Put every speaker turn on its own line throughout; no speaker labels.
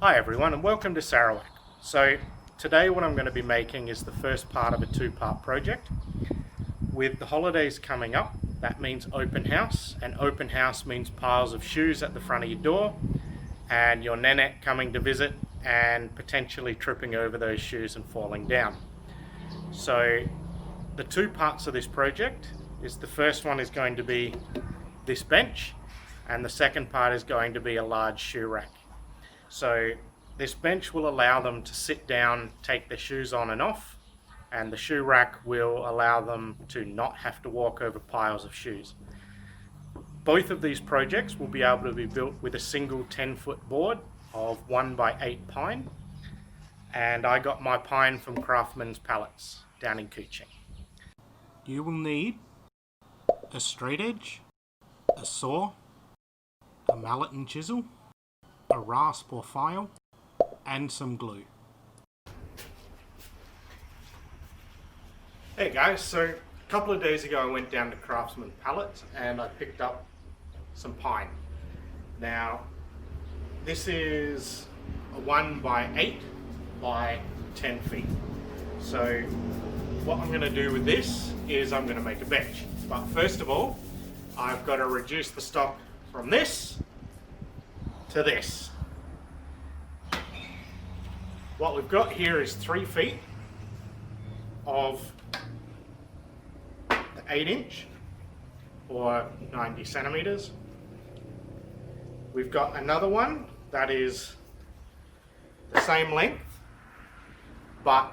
Hi everyone and welcome to Sarawak. So today what I'm going to be making is the first part of a two-part project. With the holidays coming up, that means open house, and open house means piles of shoes at the front of your door and your Nenek coming to visit and potentially tripping over those shoes and falling down. So the two parts of this project is the first one is going to be this bench and the second part is going to be a large shoe rack. So this bench will allow them to sit down, take their shoes on and off, and the shoe rack will allow them to not have to walk over piles of shoes. Both of these projects will be able to be built with a single 10-foot board of 1x8 pine, and I got my pine from Craftsman's Pallets down in Kuching. You will need a straight edge, a saw, a mallet and chisel, a rasp or file, and some glue. Hey guys, so a couple of days ago I went down to Craftsman's Pallets and I picked up some pine. Now this is a 1x8 by 10 feet. So what I'm going to do with this is I'm going to make a bench. But first of all, I've got to reduce the stock from this to this. What we've got here is 3 feet of the 8-inch or 90 centimeters. We've got another one that is the same length but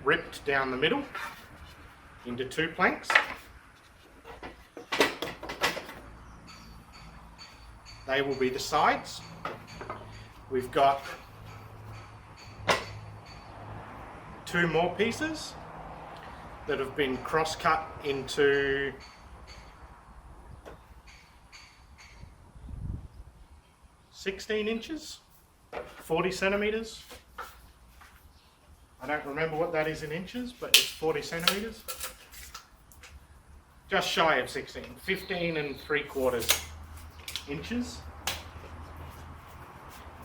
ripped down the middle into 2 planks. They will be the sides. We've got 2 more pieces that have been cross-cut into 16 inches, 40 centimeters. I don't remember what that is in inches, but it's 40 centimeters. Just shy of 16, 15 3/4 inches.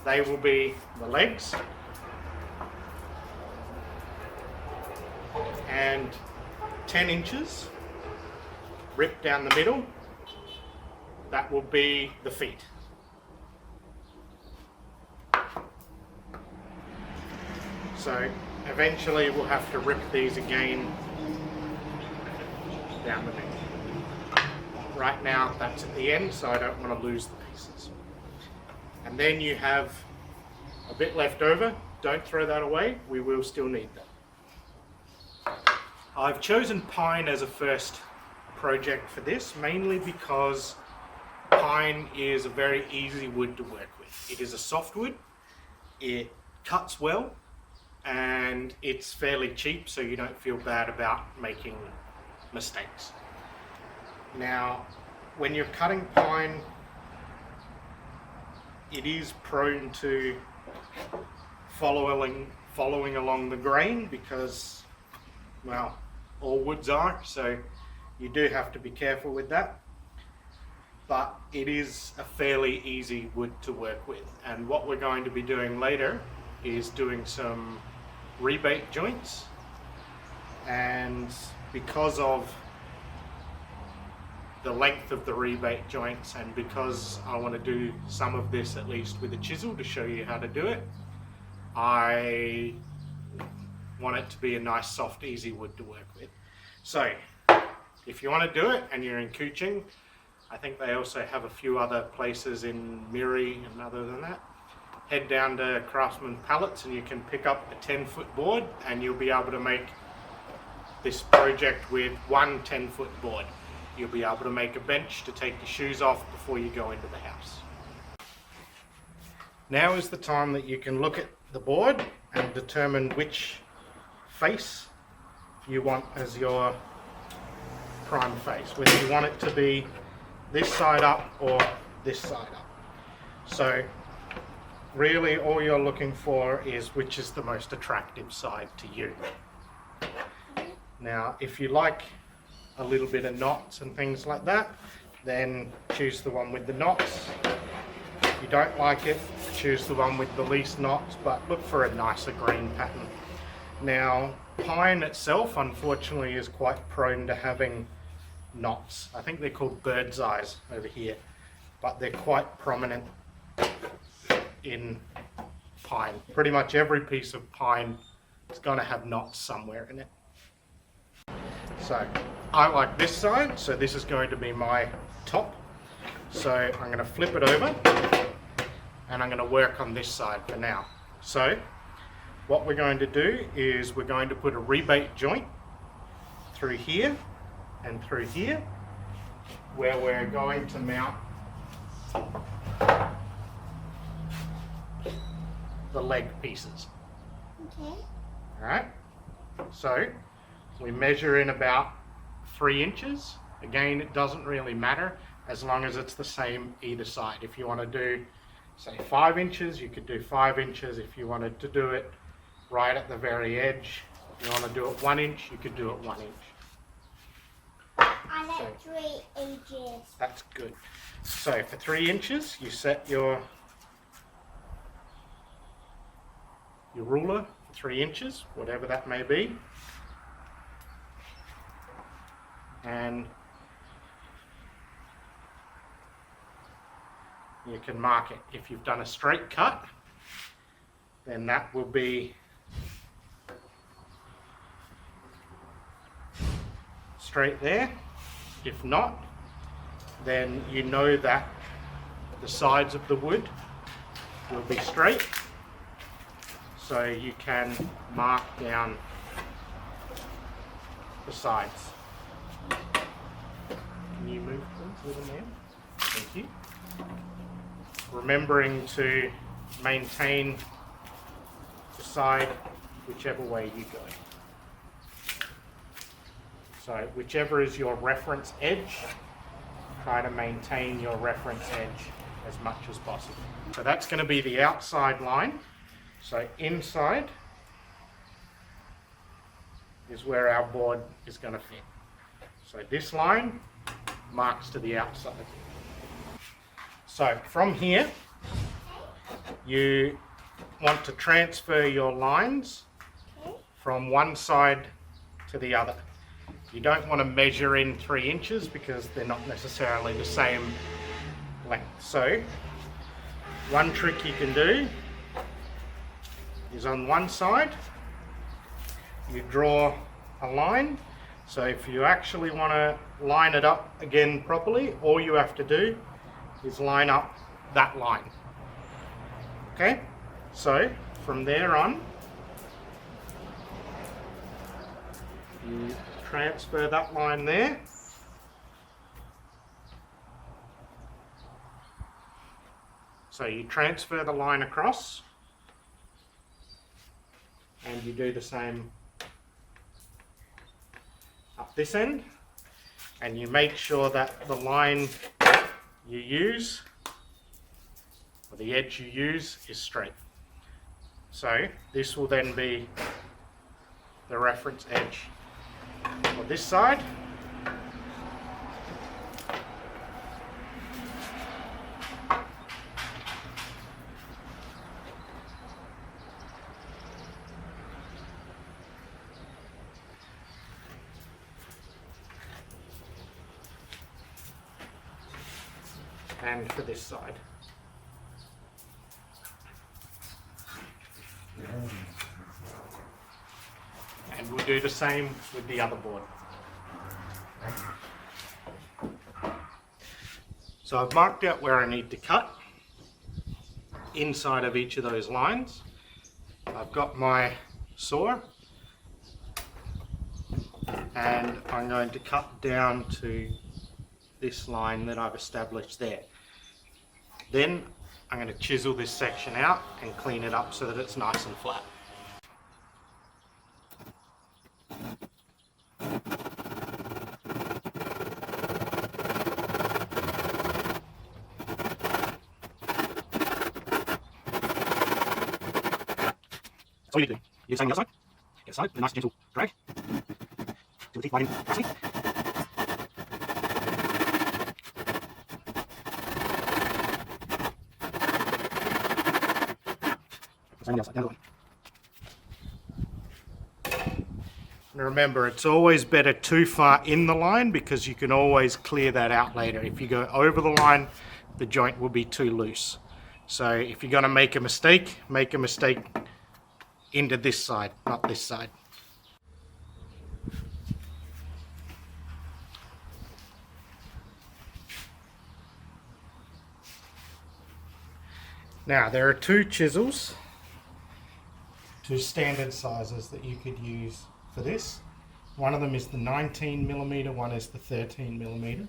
They will be the legs, and 10 inches ripped down the middle, that will be the feet. So eventually we'll have to rip these again down the middle. Right now that's at the end, so I don't want to lose the pieces. And then you have a bit left over. Don't throw that away, we will still need that. I've chosen pine as a first project for this, mainly because pine is a very easy wood to work with. It is a softwood, it cuts well, and it's fairly cheap, so you don't feel bad about making mistakes. Now, when you're cutting pine, it is prone to following along the grain because, well, all woods are, so you do have to be careful with that. But it is a fairly easy wood to work with, and what we're going to be doing later is doing some rebate joints, and because of the length of the rebate joints and because I want to do some of this at least with a chisel to show you how to do it, I want it to be a nice soft easy wood to work with. So if you want to do it and you're in Kuching, I think they also have a few other places in Miri, and other than that, head down to Craftsman's Pallets and you can pick up a 10-foot board and you'll be able to make this project with one 10-foot board. You'll be able to make a bench to take your shoes off before you go into the house. Now is the time that you can look at the board and determine which face you want as your prime face, whether you want it to be this side up or this side up. So really all you're looking for is which is the most attractive side to you. Now if you like a little bit of knots and things like that, then choose the one with the knots. If you don't like it, choose the one with the least knots, but look for a nicer green pattern. Now, pine itself, unfortunately, is quite prone to having knots. I think they're called bird's eyes over here, but they're quite prominent in pine. Pretty much every piece of pine is going to have knots somewhere in it. So I like this side, so this is going to be my top. So I'm going to flip it over and I'm going to work on this side for now. So what we're going to do is we're going to put a rebate joint through here and through here, where we're going to mount the leg pieces.
Okay.
Alright, so we measure in about 3 inches. Again, it doesn't really matter as long as it's the same either side. If you want to do, say, 5 inches, you could do 5 inches. If you wanted to do it right at the very edge, if you want to do it 1 inch, you could do it 1 inch.
I like 3 inches.
That's good. So for 3 inches, you set your ruler for 3 inches, whatever that may be. And you can mark it. If you've done a straight cut, then that will be straight there. If not, then you know that the sides of the wood will be straight, so you can mark down the sides. Can you move please, little man? Thank you. Remembering to maintain the side whichever way you go. So whichever is your reference edge, try to maintain your reference edge as much as possible. So that's going to be the outside line. So inside is where our board is going to fit. So this line marks to the outside. So from here, you want to transfer your lines from one side to the other. You don't want to measure in 3 inches because they're not necessarily the same length. So one trick you can do is on one side, you draw a line. So if you actually want to line it up again properly, all you have to do is line up that line. Okay, so from there on, you transfer that line there. So you transfer the line across and you do the same up this end, and you make sure that the line you use, or the edge you use, is straight. So this will then be the reference edge for this side. And for this side. And we'll do the same with the other board. So I've marked out where I need to cut inside of each of those lines. I've got my saw and I'm going to cut down to this line that I've established there. Then I'm going to chisel this section out and clean it up so that it's nice and flat. So you do, you do the same on the other side. Get the side with a nice gentle drag. Do the teeth right in nicely. And remember, it's always better too far in the line because you can always clear that out later. If you go over the line, the joint will be too loose. So if you're going to make a mistake into this side, not this side. Now there are two chisels, two standard sizes that you could use for this. One of them is the 19mm, one is the 13mm.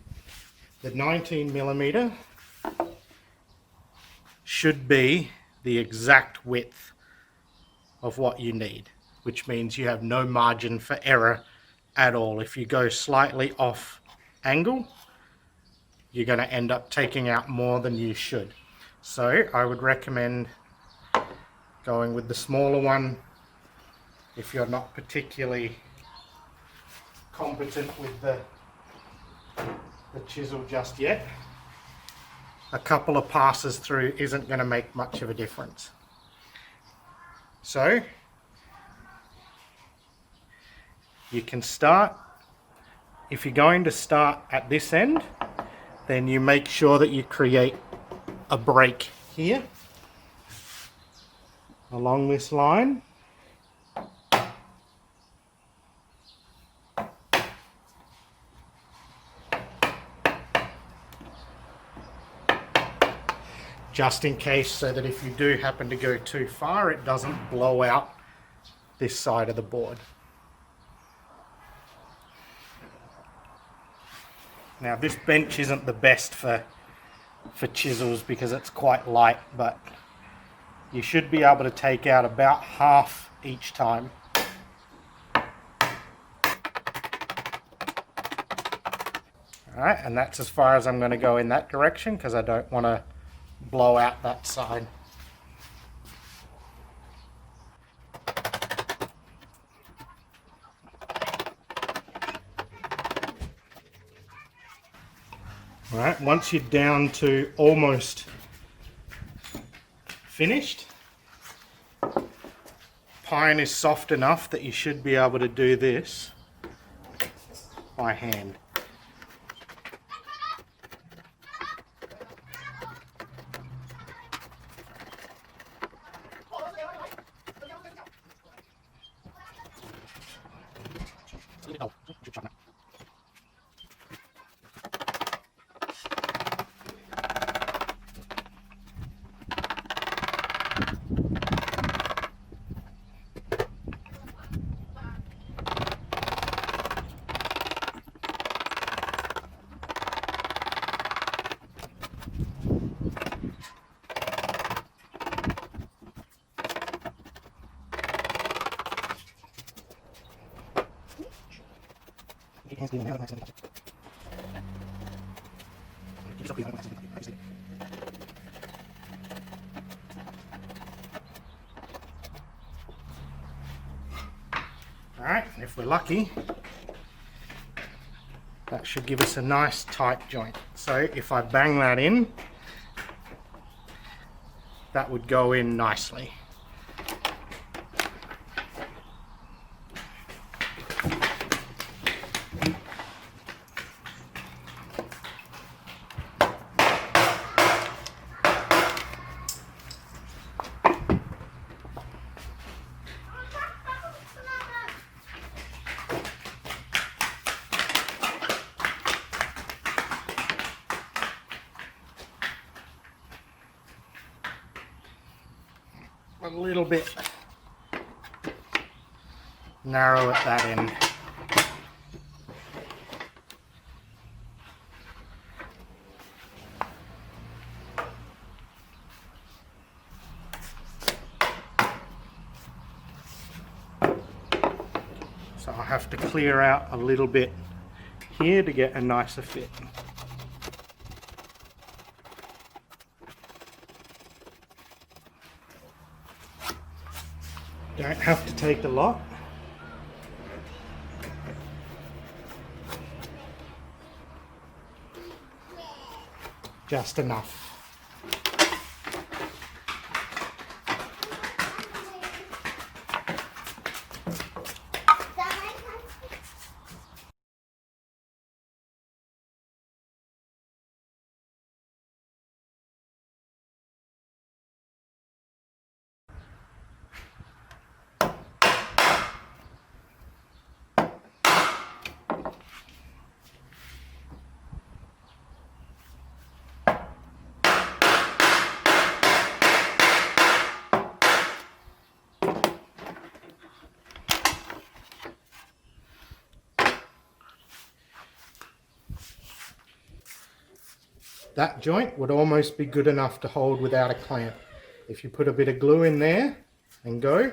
The 19mm should be the exact width of what you need, which means you have no margin for error at all. If you go slightly off angle, you're going to end up taking out more than you should. So I would recommend going with the smaller one if you're not particularly competent with the chisel just yet. A couple of passes through isn't going to make much of a difference. So you can start, if you're going to start at this end, then you make sure that you create a break here along this line. Just in case, so that if you do happen to go too far, it doesn't blow out this side of the board. Now this bench isn't the best for chisels because it's quite light, but you should be able to take out about half each time. Alright, and that's as far as I'm going to go in that direction because I don't want to blow out that side. Alright, once you're down to almost finished, pine is soft enough that you should be able to do this by hand. Alright, and if we're lucky, that should give us a nice tight joint. So if I bang that in, that would go in nicely. A little bit narrow at that end. So I have to clear out a little bit here to get a nicer fit. Don't have to take a lot. Just enough. that joint would almost be good enough to hold without a clamp. If you put a bit of glue in there and go,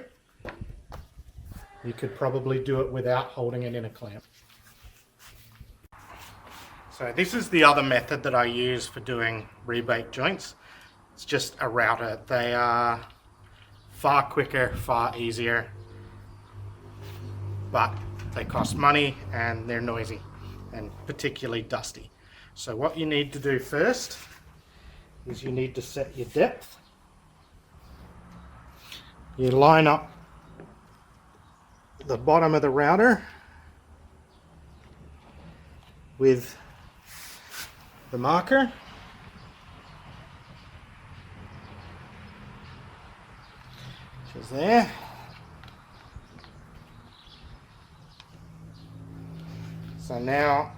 you could probably do it without holding it in a clamp. So this is the other method that I use for doing rebate joints. It's just a router. They are far quicker, far easier, but they cost money and they're noisy and particularly dusty. So what you need to do first is you need to set your depth. You line up the bottom of the router with the marker. Which is there. So now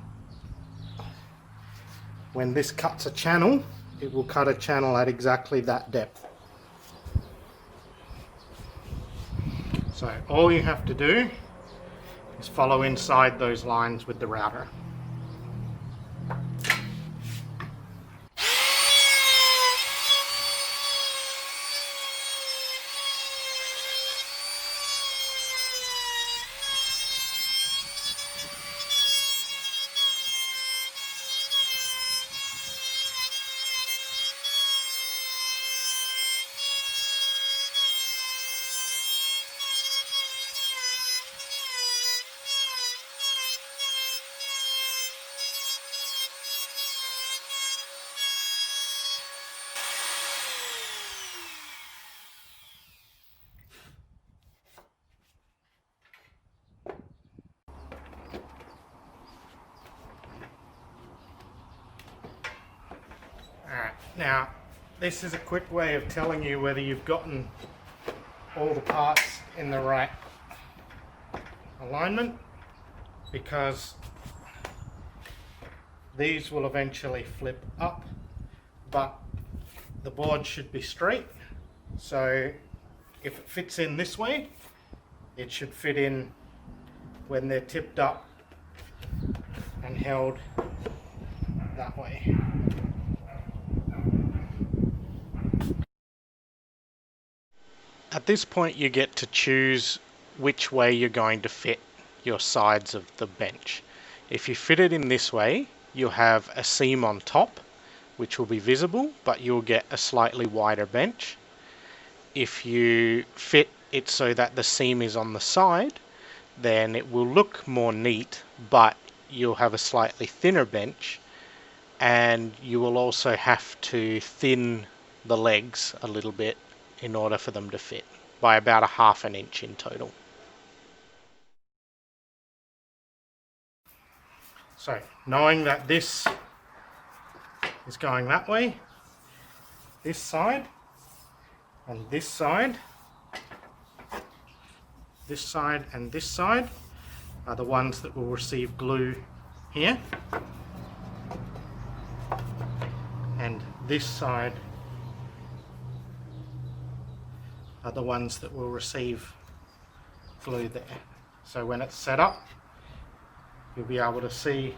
when this cuts a channel, it will cut a channel at exactly that depth. So all you have to do is follow inside those lines with the router. Now, this is a quick way of telling you whether you've gotten all the parts in the right alignment, because these will eventually flip up, but the board should be straight. So if it fits in this way, it should fit in when they're tipped up and held that way. At this point you get to choose which way you're going to fit your sides of the bench. If you fit it in this way, you'll have a seam on top which will be visible, but you'll get a slightly wider bench. If you fit it so that the seam is on the side, then it will look more neat, but you'll have a slightly thinner bench, and you will also have to thin the legs a little bit in order for them to fit, by about 1/2 inch in total. So knowing that this is going that way, this side and this side, this side and this side are the ones that will receive glue here, and this side are the ones that will receive glue there. So when it's set up, you'll be able to see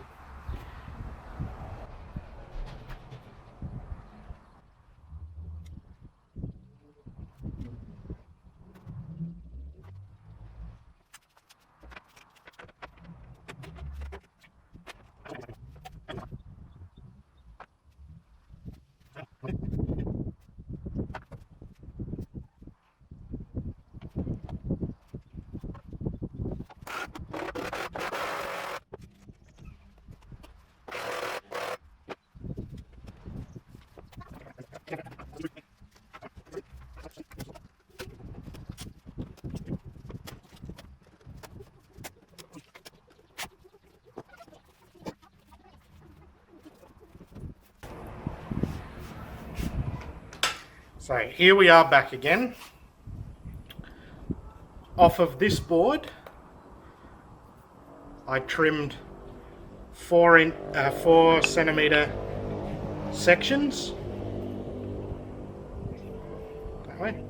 So here we are back again. Off of this board, I trimmed 4 centimeter sections that way,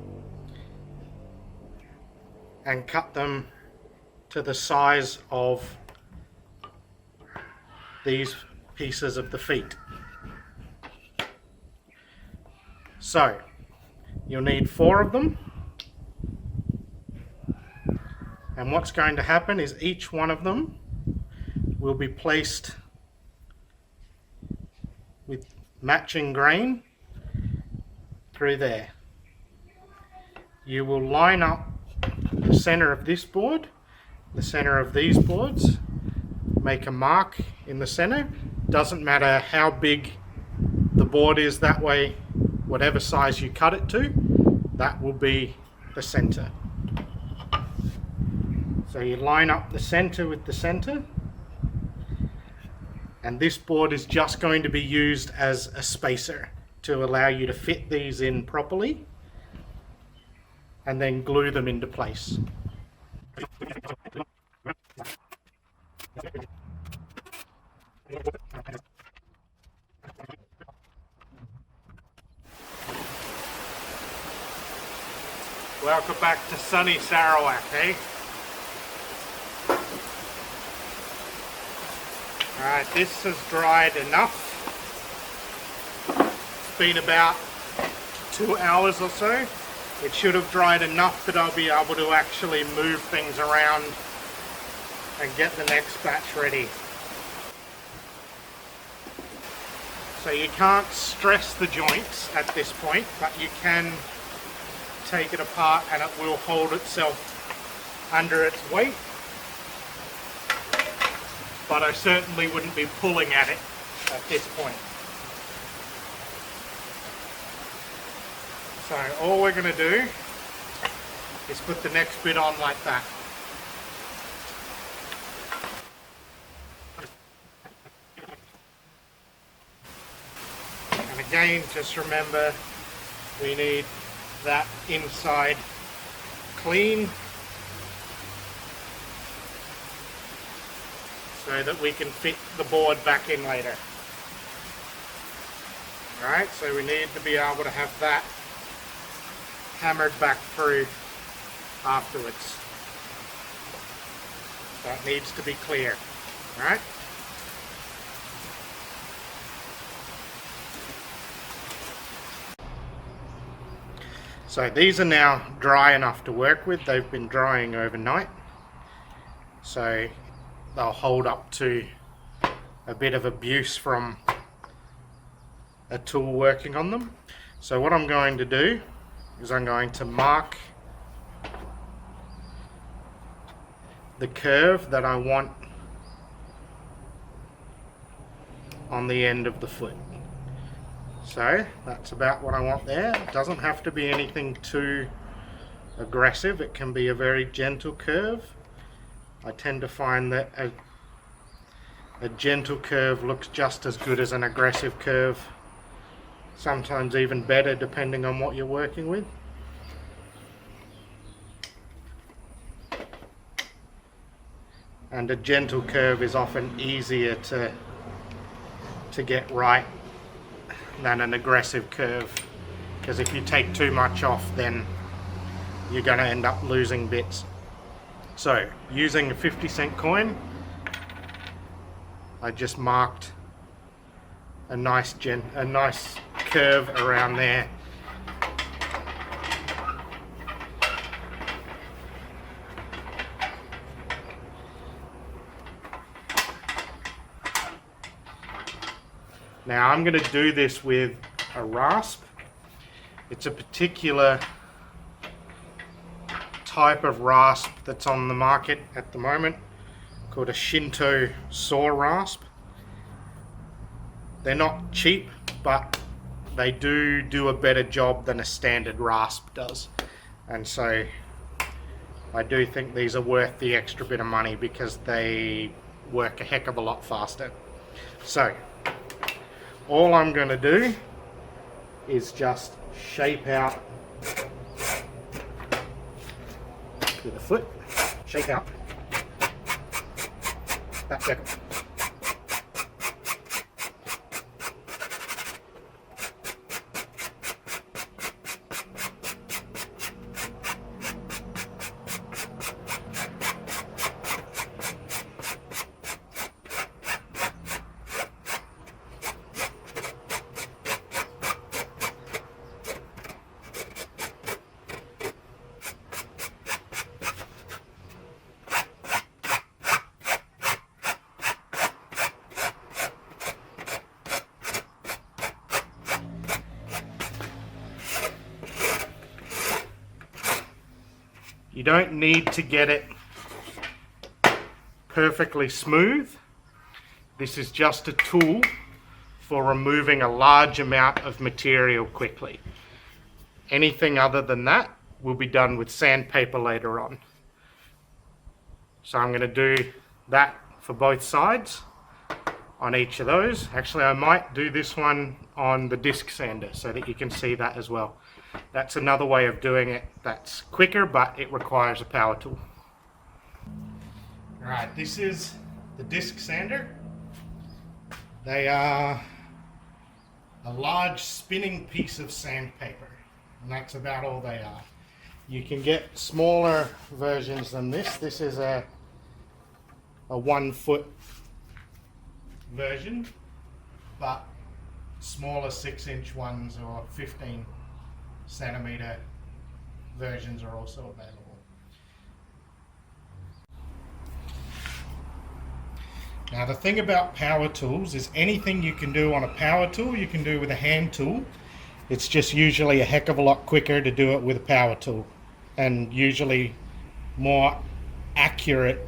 and cut them to the size of these pieces of the feet. So you'll need 4 of them, and what's going to happen is each one of them will be placed with matching grain through there. You will line up the center of this board, the center of these boards, make a mark in the center. Doesn't matter how big the board is, that way whatever size you cut it to, that will be the center. So you line up the center with the center, and this board is just going to be used as a spacer to allow you to fit these in properly and then glue them into place. Welcome back to sunny Sarawak, eh? Alright, this has dried enough. It's been about 2 hours or so. It should have dried enough that I'll be able to actually move things around and get the next batch ready. So you can't stress the joints at this point, but you can take it apart and it will hold itself under its weight. But I certainly wouldn't be pulling at it at this point. So all we're going to do is put the next bit on like that. And again, just remember, we need that inside clean so that we can fit the board back in later. Alright, so we need to be able to have that hammered back through afterwards. That needs to be clear. Alright? So these are now dry enough to work with. They've been drying overnight, so they'll hold up to a bit of abuse from a tool working on them. So what I'm going to do is I'm going to mark the curve that I want on the end of the foot. So that's about what I want there. It doesn't have to be anything too aggressive. It can be a very gentle curve. I tend to find that a gentle curve looks just as good as an aggressive curve. Sometimes even better, depending on what you're working with. And a gentle curve is often easier to get right than an aggressive curve, because if you take too much off, then you're going to end up losing bits. So using a 50-cent coin, I just marked a nice curve around there. Now I'm going to do this with a rasp. It's a particular type of rasp that's on the market at the moment called a Shinto saw rasp. They're not cheap, but they do a better job than a standard rasp does. And so I do think these are worth the extra bit of money because they work a heck of a lot faster. So all I'm going to do is just shape out with the foot, shape out that circle. You don't need to get it perfectly smooth. This is just a tool for removing a large amount of material quickly. Anything other than that will be done with sandpaper later on. So I'm going to do that for both sides on each of those. Actually, I might do this one on the disc sander so that you can see that as well. That's another way of doing it that's quicker, but it requires a power tool. Alright, this is the disc sander. They are a large spinning piece of sandpaper, and that's about all they are. You can get smaller versions than this. This is a 1 foot version, but smaller 6-inch ones or 15 centimeter versions are also available. Now the thing about power tools is anything you can do on a power tool you can do with a hand tool. It's just usually a heck of a lot quicker to do it with a power tool, and usually more accurate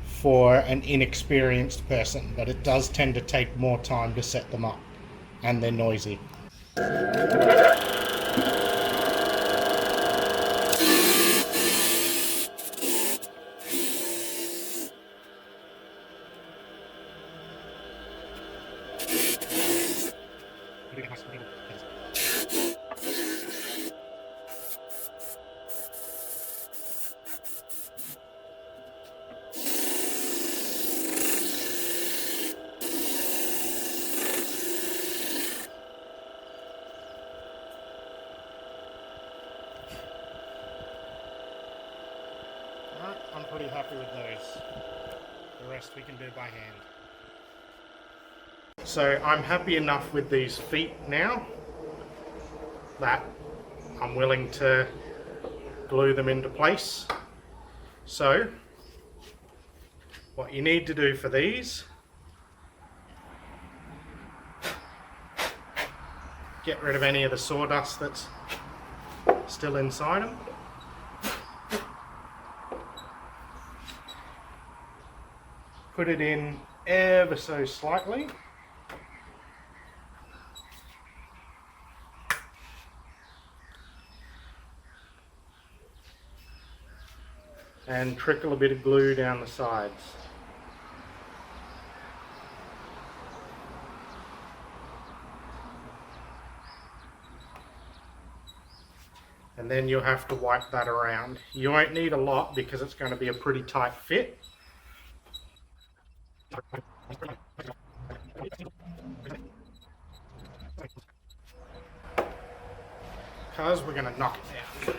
for an inexperienced person, but it does tend to take more time to set them up, and they're noisy. I'm pretty happy with those. The rest we can do by hand. So I'm happy enough with these feet now that I'm willing to glue them into place. So what you need to do for these, get rid of any of the sawdust that's still inside them. Put it in ever so slightly. And trickle a bit of glue down the sides. And then you'll have to wipe that around. You won't need a lot because it's going to be a pretty tight fit. Because we're going to knock it down.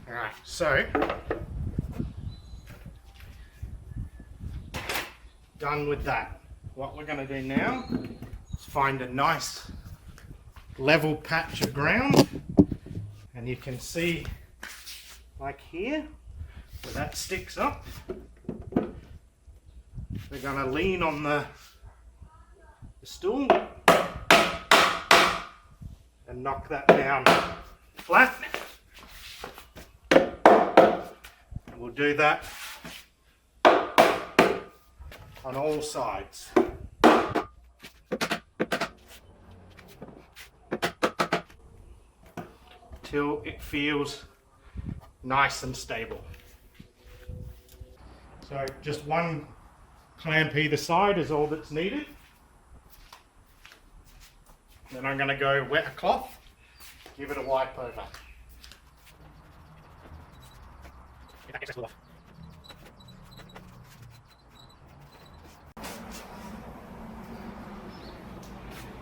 Alright, so done with that. What we're going to do now is find a nice level patch of ground, and you can see like here where that sticks up. We're going to lean on the stool and knock that down flat. And we'll do that on all sides. Till it feels nice and stable. So just one clamp either side is all that's needed. Then I'm going to go wet a cloth, give it a wipe over.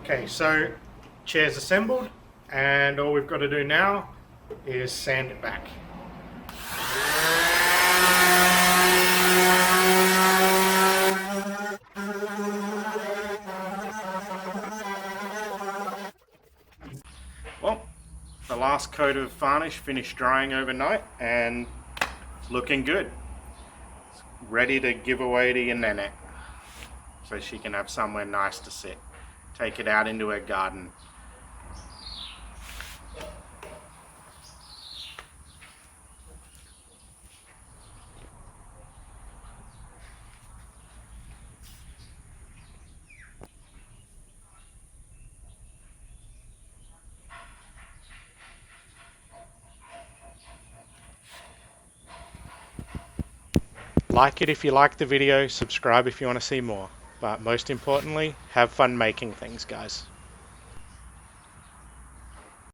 Okay, so chair's assembled, and all we've got to do now is sand it back. Well, the last coat of varnish finished drying overnight and it's looking good. It's ready to give away to your Nenek so she can have somewhere nice to sit. take it out into her garden. Like it if you like the video, subscribe if you want to see more. But most importantly, have fun making things, guys.